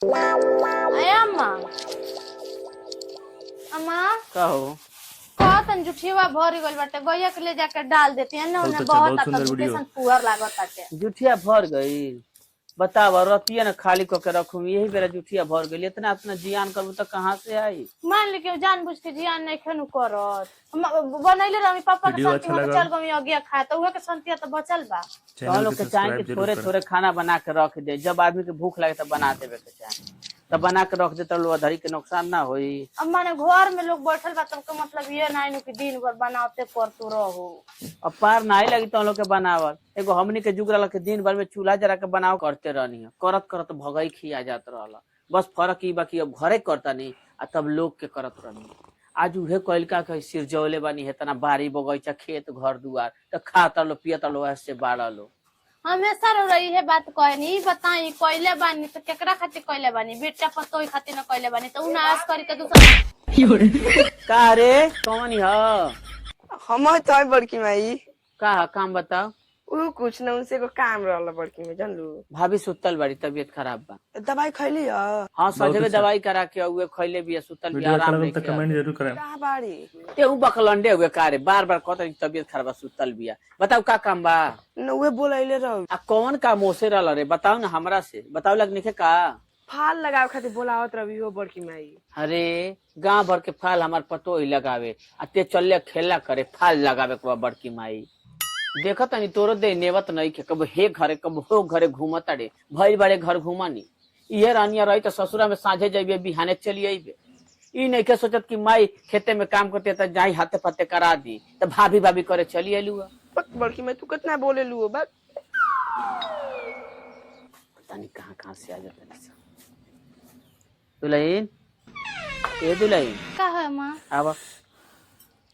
अरे अम्मा अम्मा कहो कहतन जुठिया भर गइल बाटे गैया के ले जाके डाल देती है ना उन्हें बहुत आता कैसन पुअर लागत बाटे जुठिया भर गई। बताव रतिया न खाली करके रखू यही बेरा जुठिया भर गई। इतना इतना जियान करबू तो कहाँ से आई। मान ली के जानबूझ के जियान नहीं खेनु करत बनैले रही पापा के संती में चल गमी अगिया खाए तो उहे के संतिया तो बचल बा। तो लोग के चाहे कि थोड़े थोड़े खाना बना के रख दे। जब आदमी के भूख लगे तो बना देवे के चाहे तब बना के रख दे तो लोग धरी के नुकसान ना होई। अब माने घर में लोग बैठल बा तब का मतलब ये नहीं नु कि दिन भर बनाते करतू रहो। अब पार नहीं लगी तो लोग के बनावल। एगो हमनी के जुग रहल के दिन भर में चूल्हा जरा के बनाव करते रहनी करत करत भगई खिया जात रहल। बस फर्क ई बाकी अब घरे करता नहीं आ तब लोग के करत रहनी। आज उहे कइलका के सिर जौले बानी है तना बारी बगीचा खेत घर दुआर तो खाता लो पियता लो ऐसे बाड़ा लो। हमेशा रो रही है बात कहनी बताई कोइले बानी तो केकरा खातिर कोइले बानी बेटा पतोई खातिर न कोइले बानी तो उनास करी के दूसरा का रे कौन ह हम तो बड़की माई का काम बताओ। उ कुछ न उनसे को काम रहला बड़की में जानलू। भाभी सुतल बड़ी तबीयत खराब बा। दवाई खैली ह? हाँ सजे में दवाई करा के हुए खैले भी सुतल भी आराम नहीं किया। कमेंट जरूर करें। का बाड़ी ते उ बकलंडे हुए का रे बार बार कहत तबीयत खराब बा सुतल बिया। बताओ का काम बा। न उहे बोलैले रह आ कौन का मोसे रहल रे बताओ ना हमरा से बताओ लग निके का। फाल लगाव खातिर बोलावत रही हो बड़की माई। अरे गांव भर के फाल हमार पतो ही लगावे आ ते चले खेला करे फाल लगावे के बड़की माई। देखत नहीं तोरो दे नेवत नहीं के कब हे घरे कब हो घरे घूमत रे भई बड़े घर घूमनी इहे रानिया रही तो ससुरा में साझे जइबे बिहाने चली अइबे। ई नहीं के सोचत कि माई खेते में काम करते त जाई हाथे पत्ते करा दी त भाभी भाभी करे चली अइलू। बड़की माई तू कितना बोले लू बा पता नहीं कहां से आ जाता है। दुल्हन ए दुल्हन का है मां अब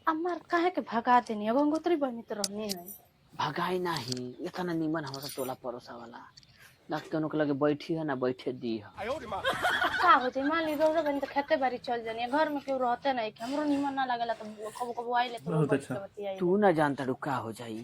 अम्मा काहे के भगा देनी अब गंगोत्री बनी तो रहनी है भगाई नहीं इतना निमन हमारा टोला पड़ोसा वाला ना केनो के लगे बैठी है ना बैठे दी है। का होते मान ली रोड बनी तो खेते बाड़ी चल जानी घर में क्यों रहते नहीं कि हमरो निमन ना लागला तो कबो कबो आइले तो बहुत अच्छा। बतियाई तू ना जानता रुका हो जाई।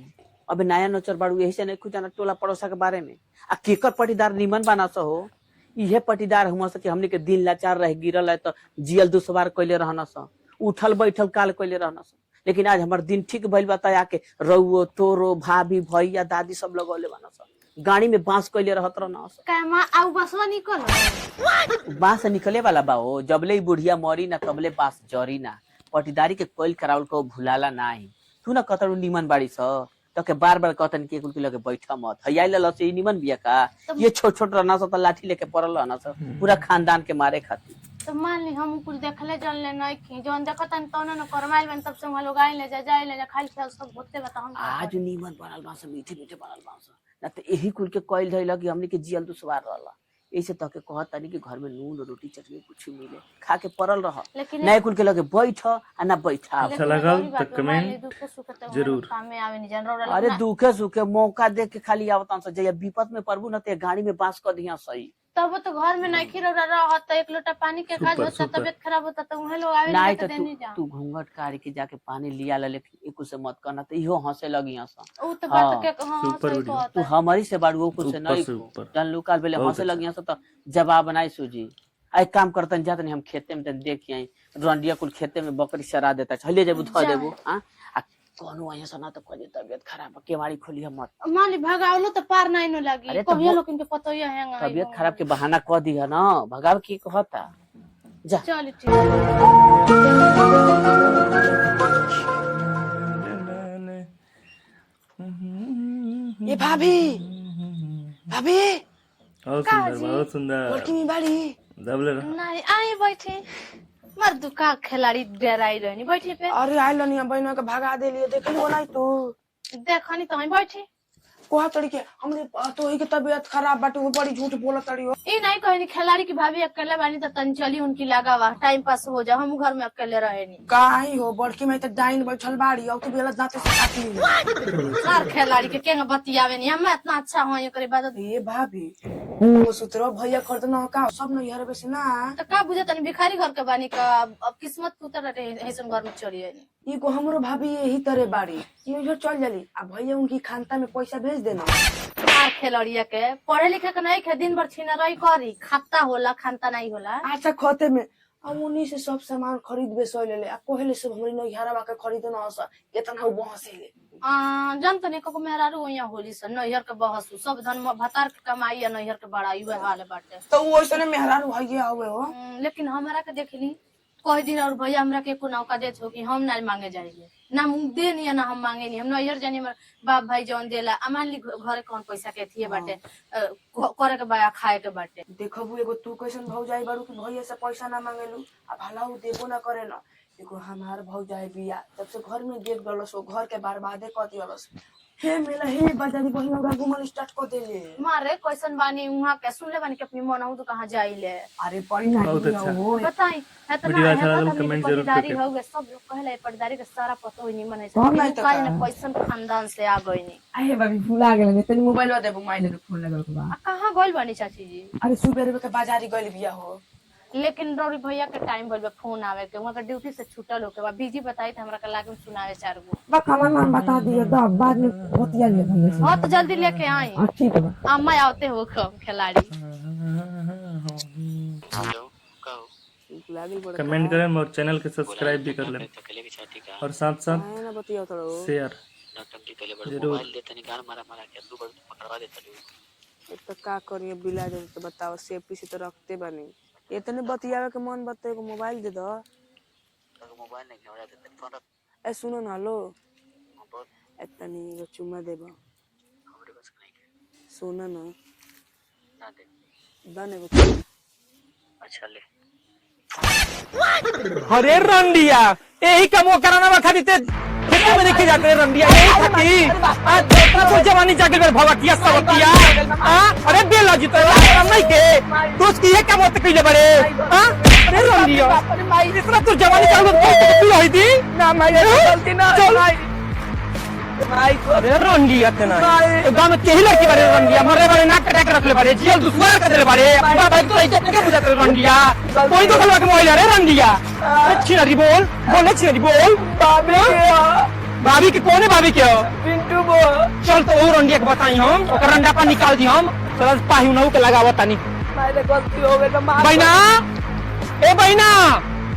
अब नया नोचर बाड़ू यही से नहीं कुछ जाना टोला पड़ोसा के बारे में आ केकर पटीदार निमन बना सो हो। इहे पटीदार हम सके हमने के दिन लाचार रह गिरल है तो जियल दुश्वार कइले रहना स उठल बैठल काल कइले रहना स। लेकिन आज हमार दिन ठीक भइल बताया के रउओ तोरो भाभी भैया दादी सब लगौले बना स गाड़ी में बांस कइले रहत रहना स। का मां आउ बसवा निकल बांस निकले वाला बा हो जबले बुढ़िया मरी ना तबले बांस जरी ना। पटीदारी के कोइल करावल को भुलाला नाही। तू ना कतरू निमन बाड़ी स तो के बार बार कहतन के कुल के लगे बैठा मत हयाई ल से निमन बिया का ये छोट छोट रहना स त लाठी लेके पड़ल रहना स पूरा खानदान के मारे खातिर। तो मान ली हम कुल देखले जन ले नहीं की जोन देखतन तो न करमाइल बन तब से हम लोग आइले जाए ले खाली खेल सब होते बता हम आज निमन बनल बा स मीठे मीठे बनल बा स ना तो यही कुल के कोइल धइल कि हमनी के जियल दुश्वार रहला। ऐसे तक के कहत तनी कि घर में नून रोटी चटनी कुछ मिले खा के पड़ल रह नए कुल के लगे बैठ आ ना बैठा। अच्छा लगा तो कमेंट जरूर। काम में आवे नहीं जन रोड अरे दुखे सुखे मौका देख के खाली आवतान स जया विपत में पड़बू न ते गाड़ी में बांस क दिया सही तब तो घर में नहीं खीरो रहत एक लोटा पानी के खा जाता तबियत खराब होता तो उहे लोग आवे नहीं लेके तो देने जा तू घूंघट काढ़ के जाके पानी लिया ला लेकिन एको से मत करना तो इहो हंसे लगी हंस। उ तो बात के हां सुपर सही वीडियो। कहत तू हमारी से बाड़ू ऊपर से ऊपर नहीं से ऊपर। जान लुकाल बेले बहुत हंसे लगी हंस तो जवाब बनाई सूजी आई काम करतन जात नहीं हम खेते में देख आई रंडिया कुल खेते में बकरी चरा देता चले जेबू ध देबू हां आ कोनो आया सना तो कहे तबियत खराब केवाड़ी खोली मत माली भगावलो तो पार नहीं न लगी अरे तो कहियो लोग के पतो ही है तबियत खराब के बहाना क दिया ना भगाव की कहता जा चल ठीक ए भाभी भाभी बहुत सुंदर बड़की में बाड़ी दबले रह। नहीं आई बैठे मर दुका खिलाड़ी डराई रहनी बैठे पे अरे आइल नहीं बहनों के भगा देलिए देखली नहीं तू देखनी तो हम बैठे कोहा तरीके हमरे तो ही के तबीयत खराब बाटे वो बड़ी झूठ बोलत तड़ी हो। ई नहीं कहनी खिलाड़ी की भाभी अकेले बानी तो तन चली उनकी लगावा टाइम पास हो जा हम घर में अकेले रहे नहीं काहे हो बड़की में त डाइन बैठल बाड़ी और तू बेला दांत से काटली सर खिलाड़ी के केंगा बतियावे नहीं हम इतना अच्छा हो करे बाद ये भाभी वो सुतरो भैया कर न का सब न यार बेसी ना तो का बुझे तनी भिखारी घर के बानी का अब किस्मत उतर रहे ऐसन घर में चली आई ई को हमरो भाभी यही तरह बाड़ी ये जो चल जली आ भैया उनकी खानता में पैसा भेज देना भतार खेलड़िया के पढ़े लिखे के नहीं खे दिन भर छीना रही करी खाता होला खानता नहीं होला। अच्छा खोते में अब उन्हीं से सब सामान खरीद बेसो ले आ कोहले सब हमरी नैहरा के खरीद न आसा इतना बहसे ले जन तने को मेहरारू यहाँ होली सन नैहर के बहसु सब धन भतार के कमाई या नैहर के बड़ाई हुए हाल बाटे। तो वो ऐसे मेहरारू है आवे हो। लेकिन हमारा के देखली कह दिन और भैया हमरा के को नौका देत हो कि हम ना मांगे जाएंगे ना मुंह दे नहीं ना हम मांगे नहीं हम नैहर जानी हमर बाप भाई जौन देला मान ली घरे कौन पैसा के थिए बाटे करे के बा खाए के बाटे। देखबू एगो तू कैसन भौजाई बारू कि भैया से पैसा ना मांगेलू अब भला उ देबो ना करे ना एगो हमार भौजाई बिया तब से घर में गेट गलस हो घर के बर्बादे कर दियलस हे मेला हे बाजारी बहिन ओकरा घुमल स्टार्ट कर देले मारे कैसन बानी वहां के सुन ले बानी कि अपनी मनहु तो कहां जाइले। अरे पड़ी ना हो बताई वीडियो अच्छा लगा तो कमेंट जरूर पटदारी हो गए सब लोग कहले पटदारी के सारा पतो ही नहीं मने हम नहीं तो काहे ना कैसन खानदान से आ गईनी। अरे बाबी फुला गेल तनी मोबाइल दे मोबाइल के फोन लगल के बा कहां गइल बानी चाची जी। अरे सुबेरे के बाजारी गइल बिया हो लेकिन रौरी भैया के टाइम भइल बा फोन आवे के वहां के ड्यूटी से छूटल होके बा बिजी बताई त हमरा के लागे सुनावे 4 गो बा हमार नाम बता दिए द बाद में होतिया ले भैया से हां तो जल्दी लेके आई। हां ठीक है अम्मा आते हो कम खिलाड़ी। कमेंट करें और चैनल के सब्सक्राइब भी कर लें और साथ साथ शेयर जरूर। तो का करिए बिला दे तो बताओ सेफ्टी से तो रखते बनी इतने बतियावे के मन बते को मोबाइल दे दो मोबाइल नहीं हमरा देते फोन ए सुनो ना लो इतनी एगो चुम्मा देबो हमरे बस नहीं के सुनो ना ना दे दन एगो अच्छा ले। अरे रंडिया यही काम वो कराना बा खाली ते खेत में देखे जाते रंडिया यही खाती आज देखना तो जवानी जाके मेरे भवतिया सबतिया अरे बेला जी तो नहीं के दोस्त की ये काम होते कइले बड़े अरे रंडिया इतना तो जवानी चालू तो होई थी ना माई गलती ना माई अरे रंडिया तना गांव में केही लड़की बड़े रंडिया मरे बड़े नाक कटा के रखले बड़े जेल दुश्मन कर दे बड़े भाई तो ऐसे के बुझाते रंडिया कोई तो गलवा के मोबाइल रे रंडिया अच्छी नरी बोल अच्छी नरी बोल भाभी के कौन है भाभी के पिंटू बो चल तो और रंडिया के बताई हम ओकर रंडा पर निकाल दी हम चल पाही नौ के लगावत तनी मारे गलती हो गई तो मार बहिना ए बहिना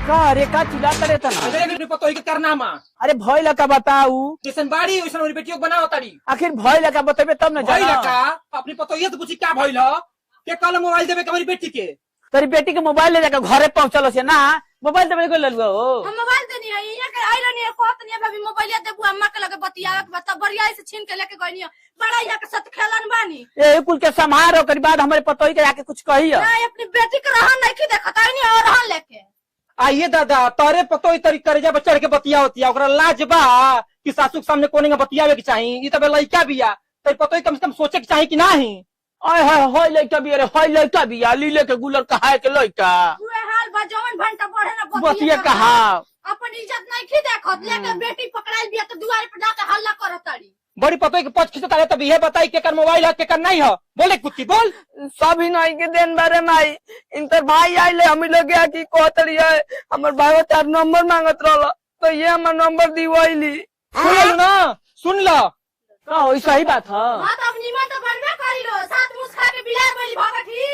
का रे का चिल्ला करे तना अरे पतो के करनामा अरे भय लका बताऊ जैसन बाड़ी वैसन और बेटियों बनाओ ताड़ी आखिर भय लका बतेबे तब ना भइल जाना का अपनी पतो ये तो पूछी क्या भइल के कल मोबाइल देबे हमारी बेटी के तेरी बेटी के मोबाइल ले जाकर घरे पहुंचलो से ना मोबाइल देबे को ललुआ हो हम मोबाइल देनी है ये के आइलो नहीं कहत नहीं भाभी मोबाइल देबू अम्मा के लगे बतियावे के बता बढ़िया से छीन के लेके गइनी बड़ा यहाँ के साथ खेलन बानी ए कुल के समारोह के बाद हमारे पतोई के आके कुछ कहियो ना अपनी बेटी के रहन नहीं की देखत नहीं और रहन लेके आइए दादा तारे पतो ही तरी करे जा बच्चा के बतिया होतिया ओकरा लाज बा कि सासू के सामने कोने के बतियावे के चाहिए ई तबे लइका बिया तरी पतो ही कम से कम सोचे के चाहिए कि नाही आय हाय होय लइका बिया रे होय लइका बिया लीले के गुलर कहाए के लइका हुए हाल बा जवन घंटा बढ़े ना बतिया कहा अपन इज्जत नहीं की देखत लेके बेटी पकड़ाई बिया तो दुआर पर जाके हल्ला करत ताड़ी बड़ी पतो के पछ खिंचता रहे तब ये बताई के कर मोबाइल है के कर नहीं है बोले कुत्ती बोल सभी नहीं के देन बारे माई इंटर भाई आइले हम लोग गया की कहतरी है हमर भाई 4 नंबर मांगत रहल तो ये हमर नंबर दीवाइली सुन ना सुन लो का होई सही बात है हां तो अपनी मां तो बनबे करिलो साथ मुस खा के बिलार बोली भगठी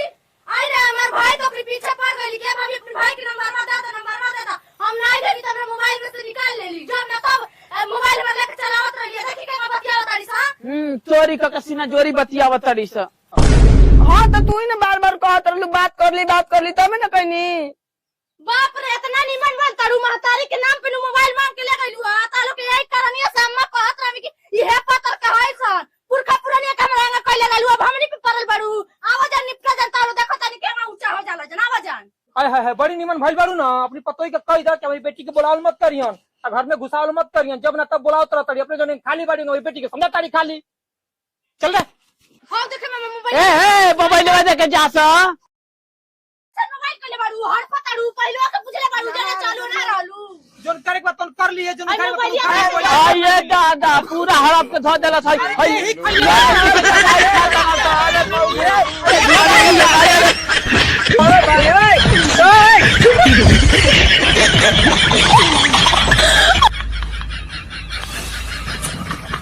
आई रे हमर भाई तो के पीछे पड़ गइली के भाभी अपने भाई के नंबर दे दो हम नहीं देली तब मोबाइल में से निकाल लेली जब ना तब मोबाइल में लेके चलावत रही देखी के बतियावत ताड़ी सा चोरी का कसीना जोरी बतियावत ताड़ी सा हां तो तू ही ना बार-बार कहत रहलू बात कर ली तब ना कहनी बाप रे इतना निमन बन तारू महतारी के नाम पे मोबाइल मांग के ले गइलू आ तालो के यही करनिया से अम्मा कहत रही कि इहे पतर के होई सन पुरखा पुरानिया कमरा में कइले गइलू अब हमनी पे परल बड़ू आवाज निपटा जान तारो देखो तनी केना ऊंचा हो जाला जनावा जान हाय बड़ी निमन भइल बारू ना अपनी पतो के कह दा कि हमारी बेटी के बुलावल मत करियन आ घर में घुसावल मत करियन जब ना तब बुलाओ तड़ी अपने जने खाली बाड़ी ना बेटी के समझा ताड़ी खाली चल रे हां देखे मैं मोबाइल ए मोबाइल ले दे के जा सा मोबाइल कइले बाड़ू हर पताड़ू पहलो के बुझले बाड़ू जने चालू ना रहलू जोन करे के तन कर लिए जोन करे के आइए दादा पूरा हड़प के धो देला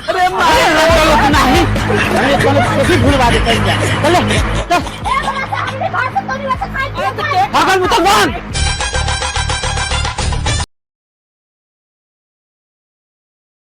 अरे मार नहीं भूल चल ले चल ए बड़ा सा हमने घर से तो नहीं वैसे खाई भागल मुतल बन